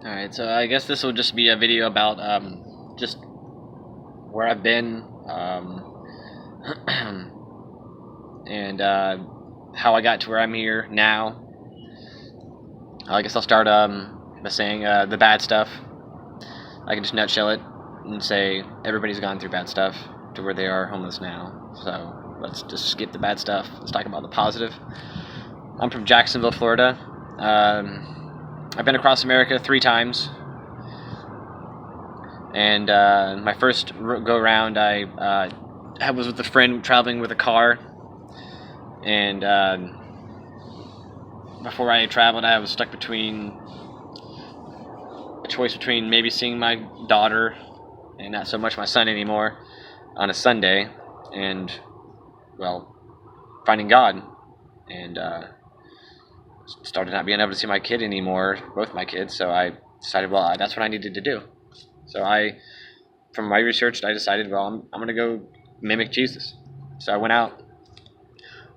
Alright, so I guess this will just be a video about just where I've been and how I got to where I'm here now. I guess I'll start by saying the bad stuff. I can just nutshell it and say everybody's gone through bad stuff to where they are homeless now. So let's just skip the bad stuff. Let's talk about the positive. I'm from Jacksonville, Florida. I've been across America 3 times, and my first go around I was with a friend traveling with a car, and before I traveled I was stuck between a choice between maybe seeing my daughter and not so much my son anymore on a Sunday, and well, finding God, and started not being able to see my kid anymore, both my kids. So I decided, well, that's what I needed to do. So from my research, I decided, well, I'm going to go mimic Jesus. So I went out.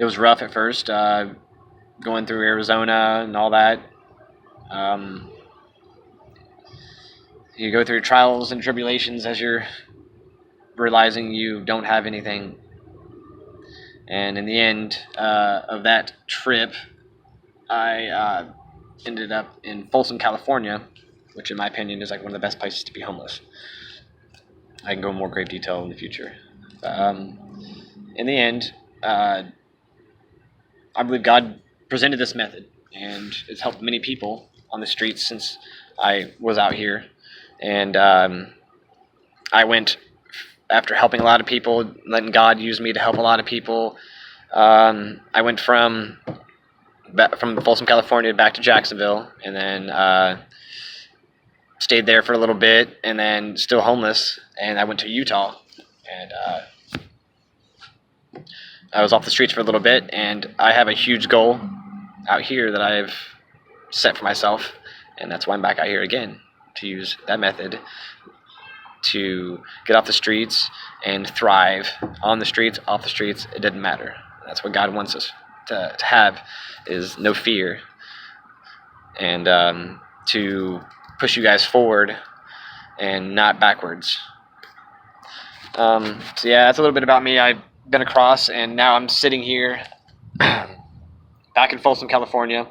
It was rough at first, going through Arizona and all that. You go through trials and tribulations as you're realizing you don't have anything. And in the end of that trip, I ended up in Folsom, California, which in my opinion is like one of the best places to be homeless. I can go in more grave detail in the future. In the end, I believe God presented this method, and it's helped many people on the streets since I was out here. And I went, after helping a lot of people, letting God use me to help a lot of people. I went from Folsom, California, back to Jacksonville, and then stayed there for a little bit, and then still homeless. And I went to Utah, and I was off the streets for a little bit. And I have a huge goal out here that I've set for myself, and that's why I'm back out here again, to use that method to get off the streets and thrive on the streets, off the streets. It doesn't matter. That's what God wants us to have, is no fear, and to push you guys forward and not backwards. So yeah, that's a little bit about me. I've been across, and now I'm sitting here back in Folsom, California,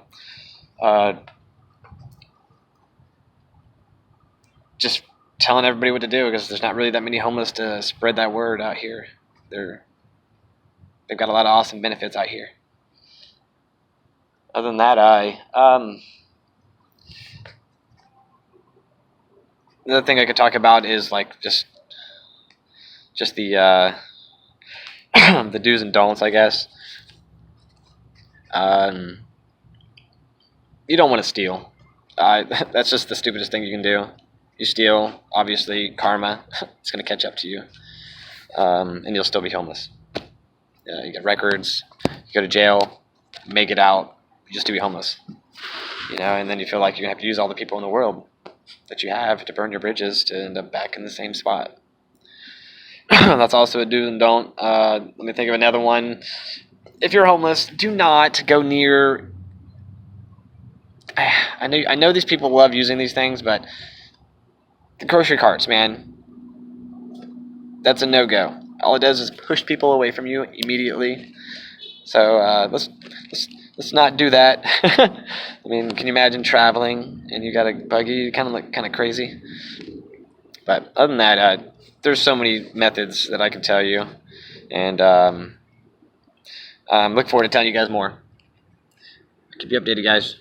just telling everybody what to do, because there's not really that many homeless to spread that word out here. They've got a lot of awesome benefits out here. Other than that, another thing I could talk about is like just the the do's and don'ts, I guess. You don't want to steal. That's just the stupidest thing you can do. You steal, obviously, karma, it's going to catch up to you, and you'll still be homeless. You get records, you go to jail, you may get out, you just to be homeless. And then you feel like you're going to have to use all the people in the world that you have to burn your bridges to end up back in the same spot. That's also a do and don't. Let me think of another one. If you're homeless, do not go near... I know these people love using these things, but the grocery carts, man, that's a no-go. All it does is push people away from you immediately. So let's not do that. I mean, can you imagine traveling and you got a buggy? You kind of look kind of crazy. But other than that, there's so many methods that I can tell you, and look forward to telling you guys more. Keep you updated, guys.